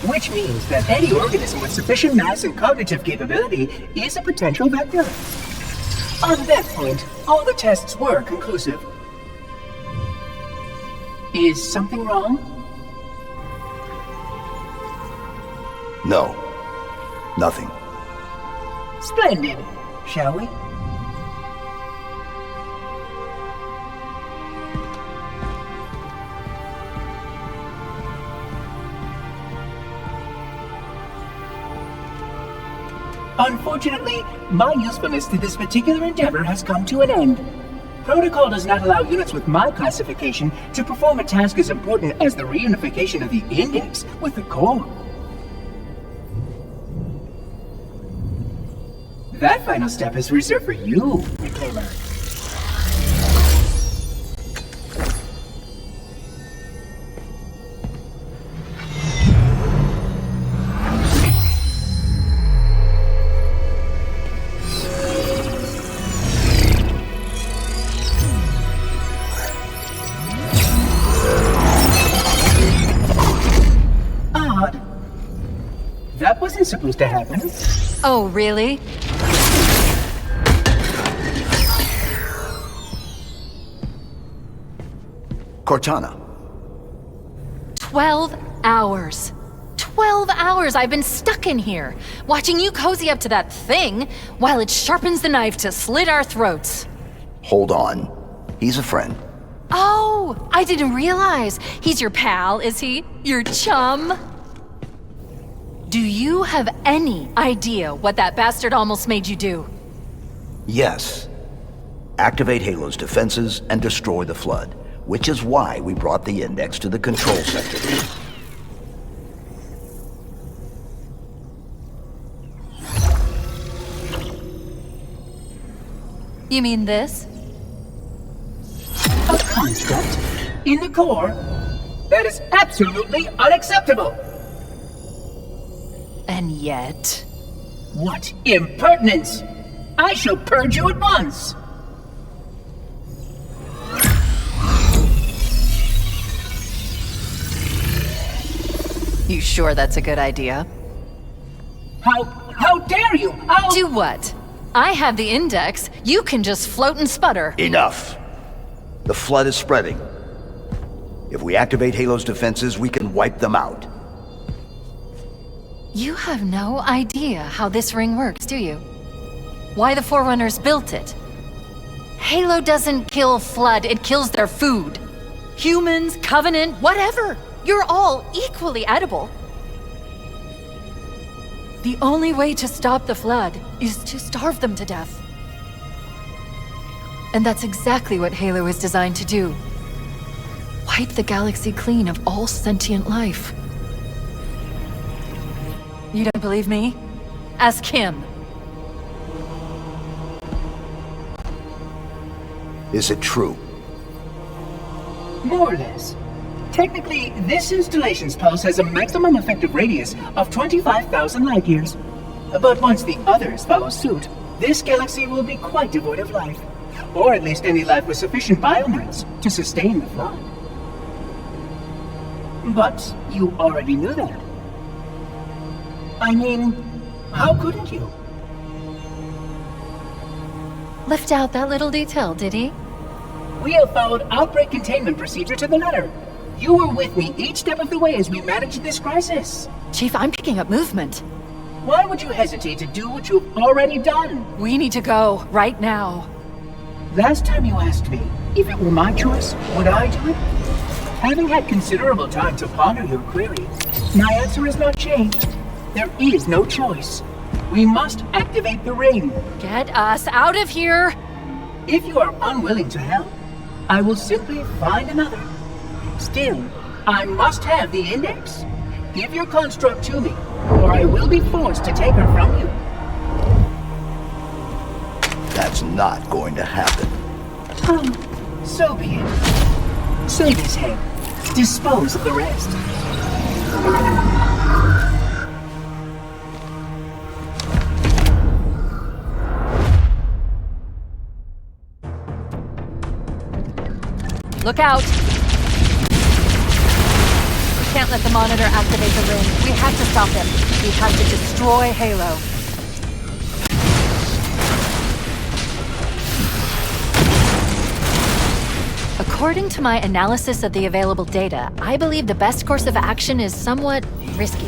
which means that any organism with sufficient mass and cognitive capability is a potential vector. On that point, all the tests were conclusive. Is something wrong? No. Nothing. Splendid. Shall we? Unfortunately, my usefulness to this particular endeavor has come to an end. Protocol does not allow units with my classification to perform a task as important as the reunification of the index with the core. That final step is reserved for you, Reclaimer. That wasn't supposed to happen. Oh, really? Cortana. 12 hours. 12 hours I've been stuck in here, watching you cozy up to that thing while it sharpens the knife to slit our throats. Hold on. He's a friend. Oh, I didn't realize. He's your pal, is he? Your chum? Do you have any idea what that bastard almost made you do? Yes. Activate Halo's defenses and destroy the Flood, which is why we brought the index to the control sector. You mean this? A construct in the core? That is absolutely unacceptable! And yet... What impertinence! I shall purge you at once! You sure that's a good idea? How dare you! Do what? I have the index. You can just float and sputter. Enough! The Flood is spreading. If we activate Halo's defenses, we can wipe them out. You have no idea how this ring works, do you? Why the Forerunners built it? Halo doesn't kill Flood, it kills their food. Humans, Covenant, whatever. You're all equally edible. The only way to stop the Flood is to starve them to death. And that's exactly what Halo is designed to do. Wipe the galaxy clean of all sentient life. You don't believe me? Ask him. Is it true? More or less. Technically, this installation's pulse has a maximum effective radius of 25,000 light years. But once the others follow suit, this galaxy will be quite devoid of life. Or at least any life with sufficient biomass to sustain the Flood. But you already knew that. I mean, how couldn't you? Left out that little detail, did he? We have followed outbreak containment procedure to the letter. You were with me each step of the way as we managed this crisis. Chief, I'm picking up movement. Why would you hesitate to do what you've already done? We need to go, right now. Last time you asked me, if it were my choice, would I do it? Having had considerable time to ponder your query, my answer has not changed. There is no choice. We must activate the ring. Get us out of here! If you are unwilling to help, I will simply find another. Still, I must have the index. Give your construct to me, or I will be forced to take her from you. That's not going to happen. So be it. Save his head. Dispose of the rest. Look out! We can't let the monitor activate the ring. We have to stop him. We have to destroy Halo. According to my analysis of the available data, I believe the best course of action is somewhat risky.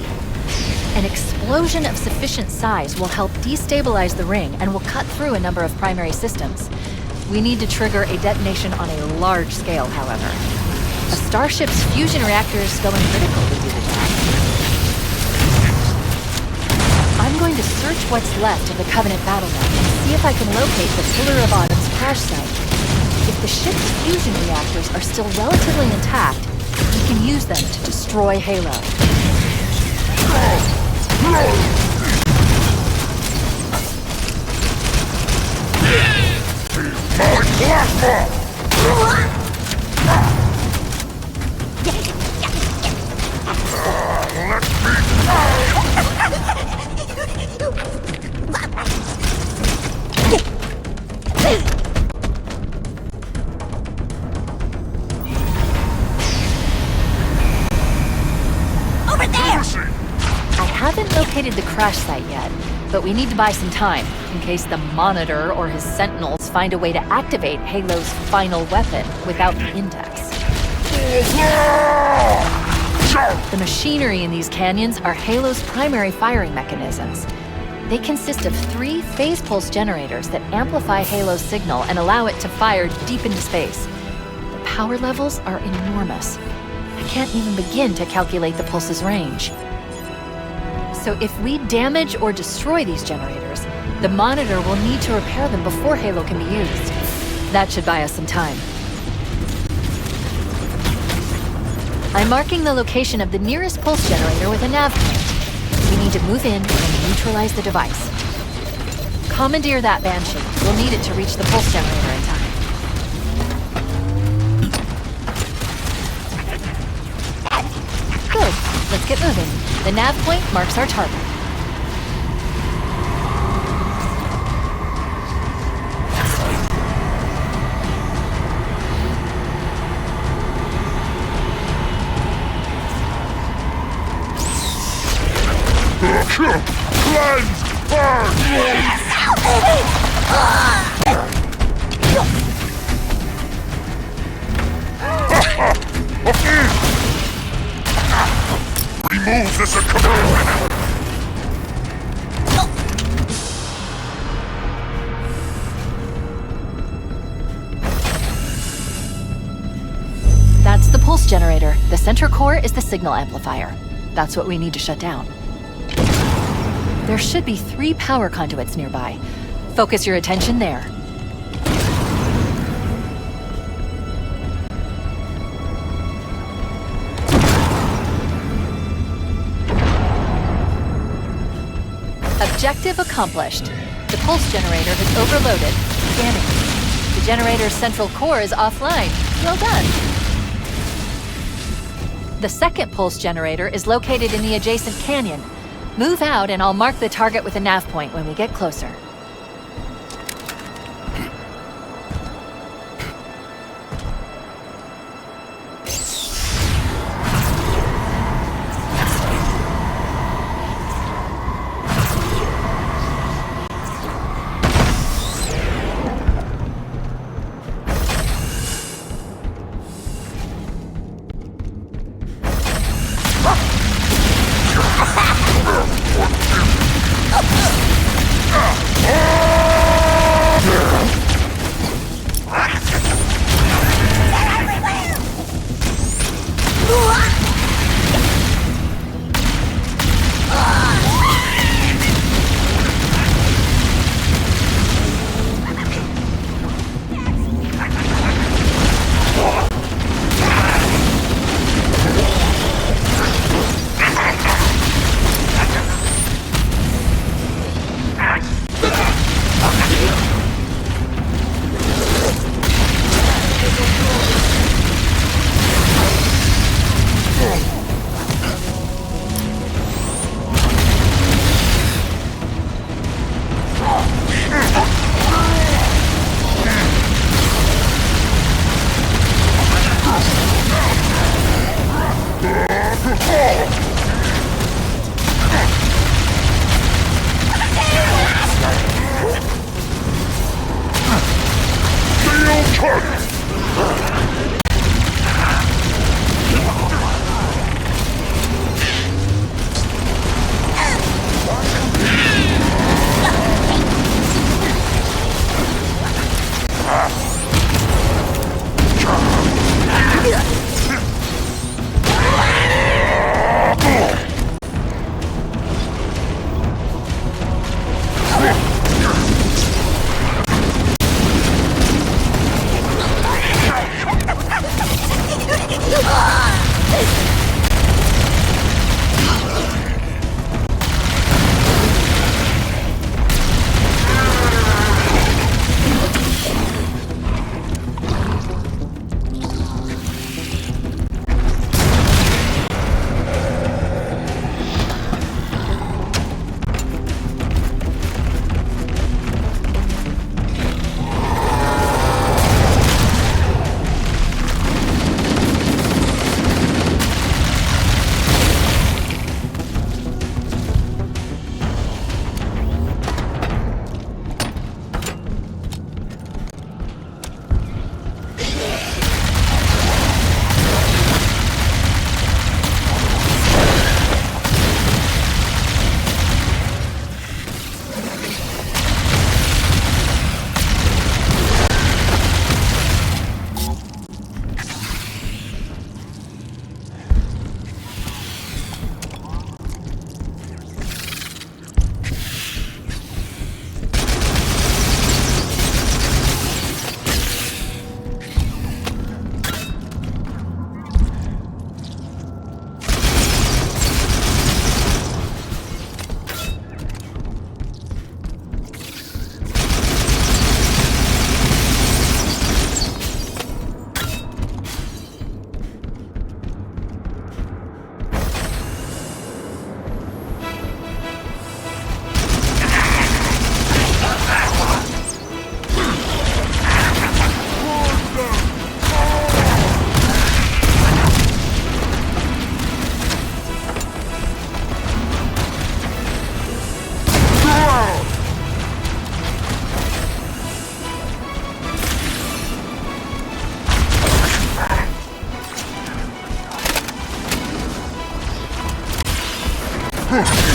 An explosion of sufficient size will help destabilize the ring and will cut through a number of primary systems. We need to trigger a detonation on a large scale, however. A starship's fusion reactors going critical would do the job. I'm going to search what's left of the Covenant battle net and see if I can locate the Pillar of Autumn's crash site. If the ship's fusion reactors are still relatively intact, we can use them to destroy Halo. Over there! I haven't located the crash site yet, but we need to buy some time in case the Monitor or his Sentinels find a way to activate Halo's final weapon without the index. The machinery in these canyons are Halo's primary firing mechanisms. They consist of 3 phase pulse generators that amplify Halo's signal and allow it to fire deep into space. The power levels are enormous. I can't even begin to calculate the pulse's range. So if we damage or destroy these generators, the Monitor will need to repair them before Halo can be used. That should buy us some time. I'm marking the location of the nearest pulse generator with a nav point. We need to move in and neutralize the device. Commandeer that Banshee. We'll need it to reach the pulse generator in time. Good. Let's get moving. The nav point marks our target. Cleanse! Remove this command! That's the pulse generator. The center core is the signal amplifier. That's what we need to shut down. There should be 3 power conduits nearby. Focus your attention there. Objective accomplished. The pulse generator is overloaded. Scanning. The generator's central core is offline. Well done. The second pulse generator is located in the adjacent canyon. Move out and I'll mark the target with a nav point when we get closer.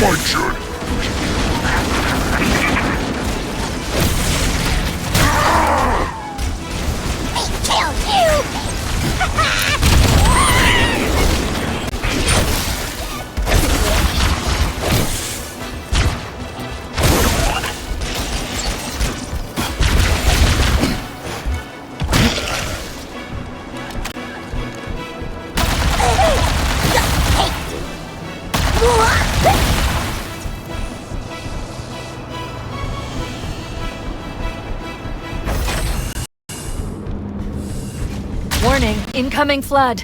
My turn. Kill you! Warning, incoming flood.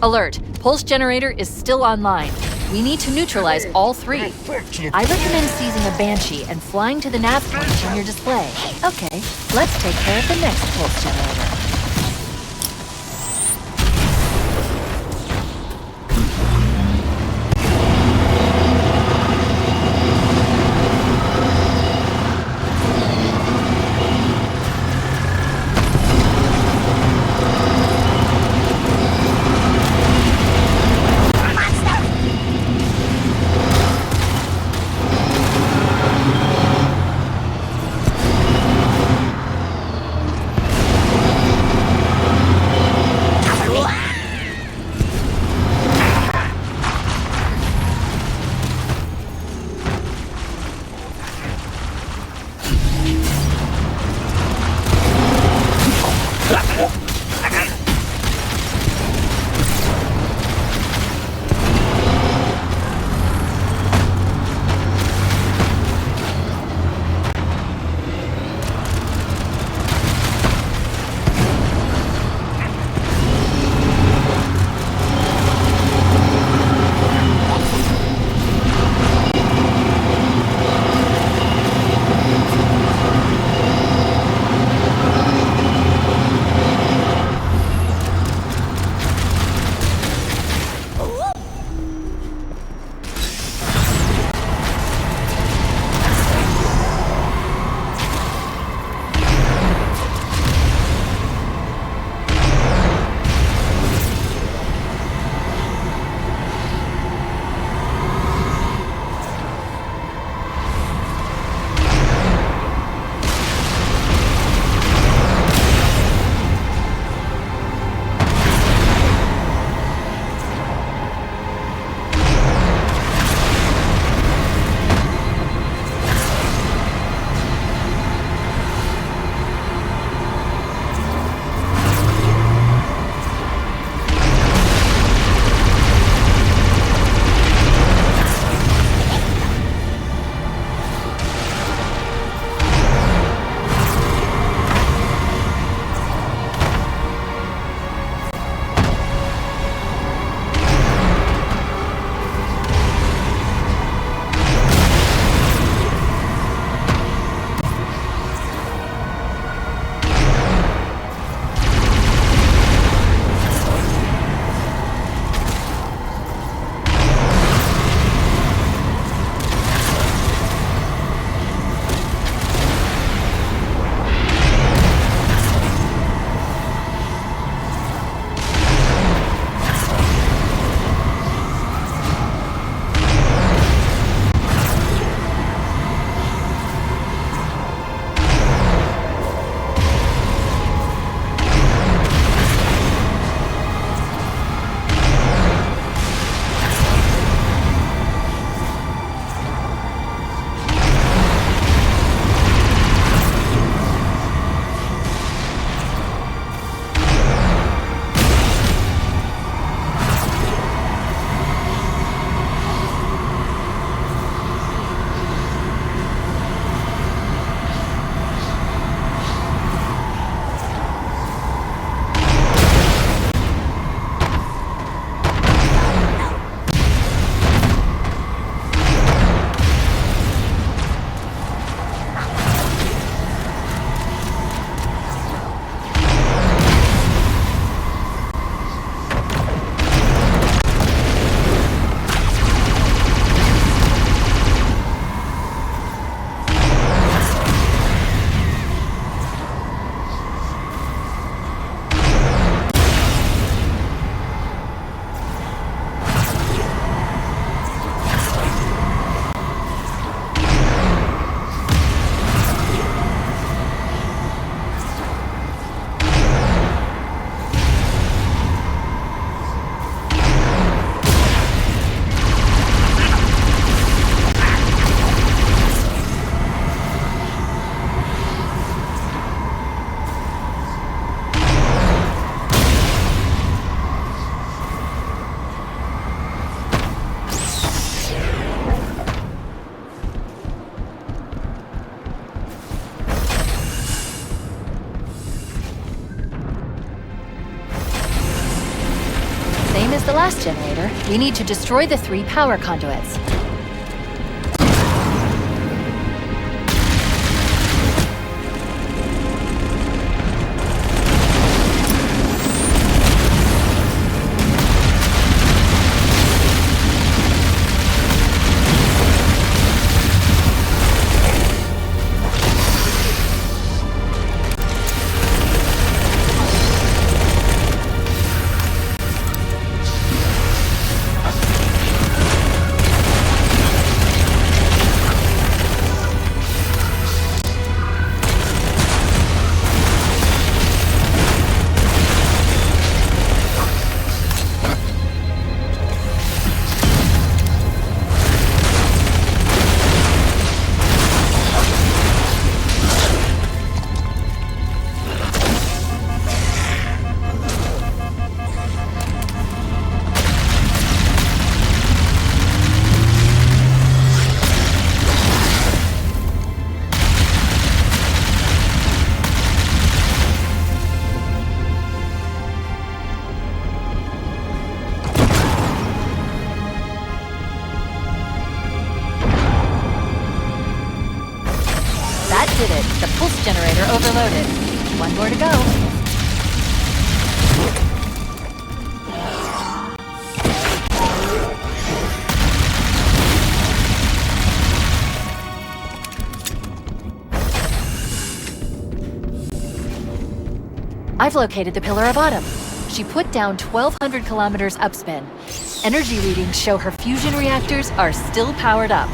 Alert. Pulse generator is still online. We need to neutralize all three. I recommend seizing a Banshee and flying to the nav point on your display. Okay, let's take care of the next pulse generator. last generator, we need to destroy the 3 power conduits. Did it. The pulse generator overloaded. One more to go. I've located the Pillar of Autumn. She put down 1,200 kilometers upspin. Energy readings show her fusion reactors are still powered up.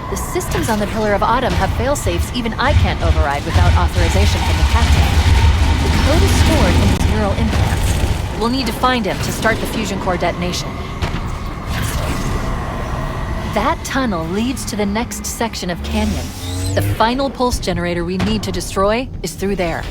The systems on the Pillar of Autumn have failsafes even I can't override without authorization from the captain. The code is stored in his neural implants. We'll need to find him to start the fusion core detonation. That tunnel leads to the next section of canyon. The final pulse generator we need to destroy is through there.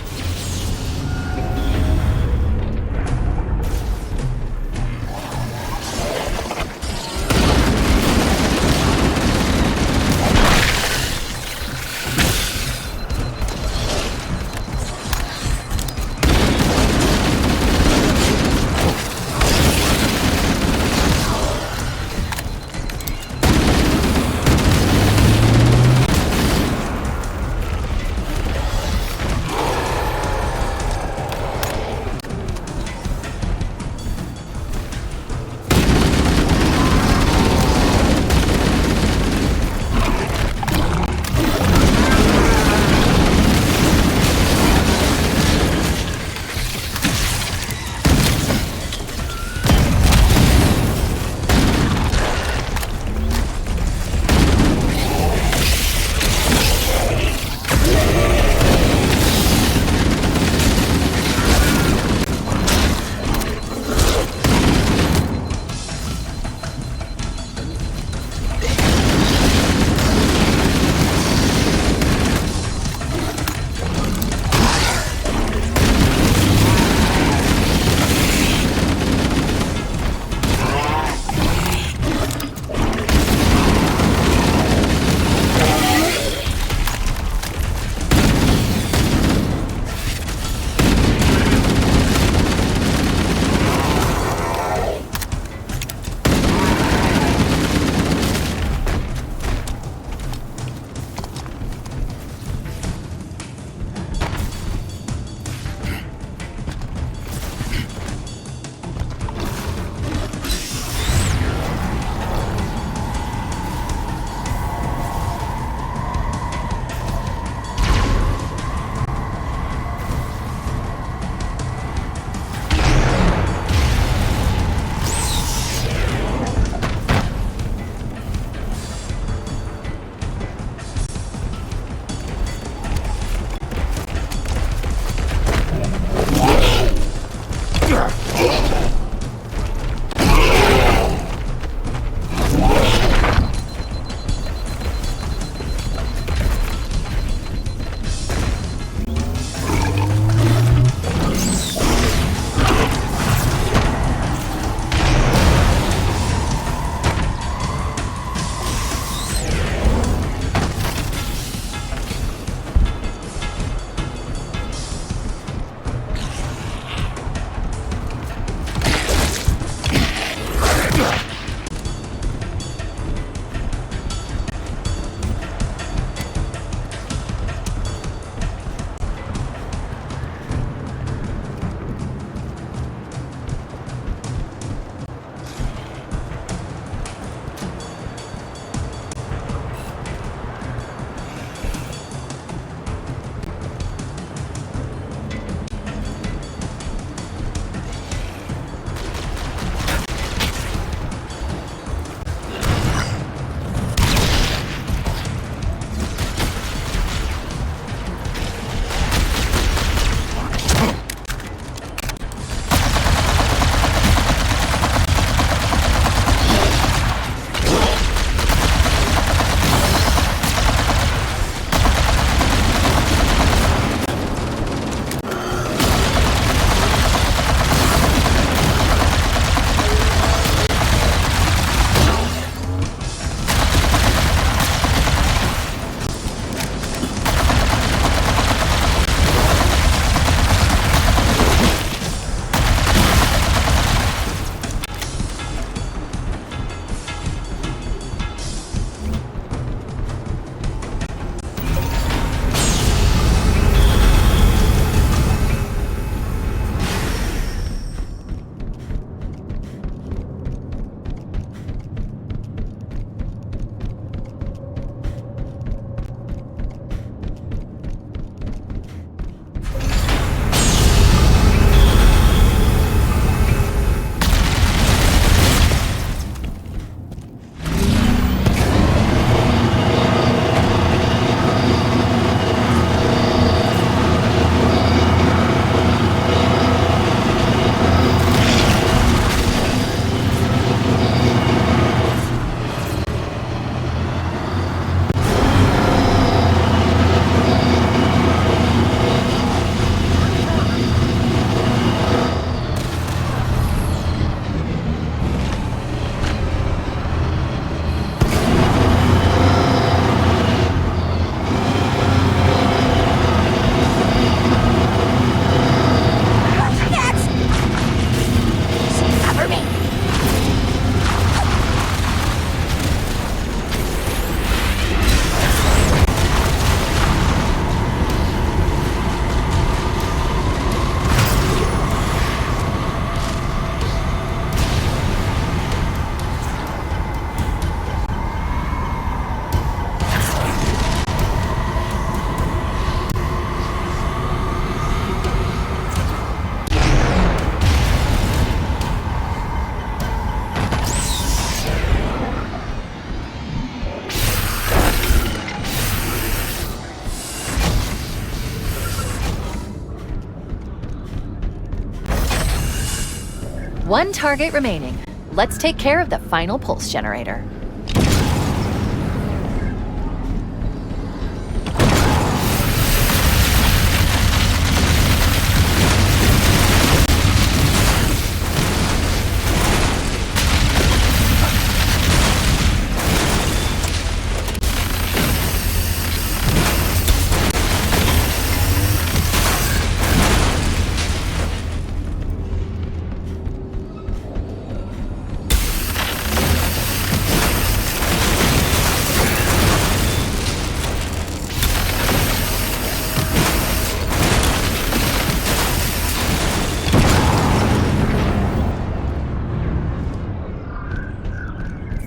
One target remaining. Let's take care of the final pulse generator.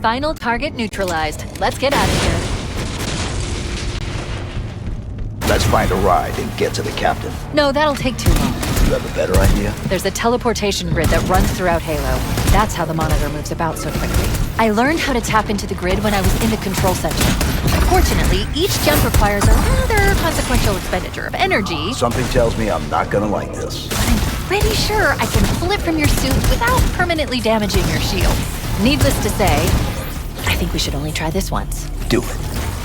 Final target neutralized. Let's get out of here. Let's find a ride and get to the captain. No, that'll take too long. You have a better idea? There's a teleportation grid that runs throughout Halo. That's how the monitor moves about so quickly. I learned how to tap into the grid when I was in the control center. Unfortunately, each jump requires a rather consequential expenditure of energy. Something tells me I'm not gonna like this. But I'm pretty sure I can pull it from your suit without permanently damaging your shield. Needless to say, I think we should only try this once. Do it.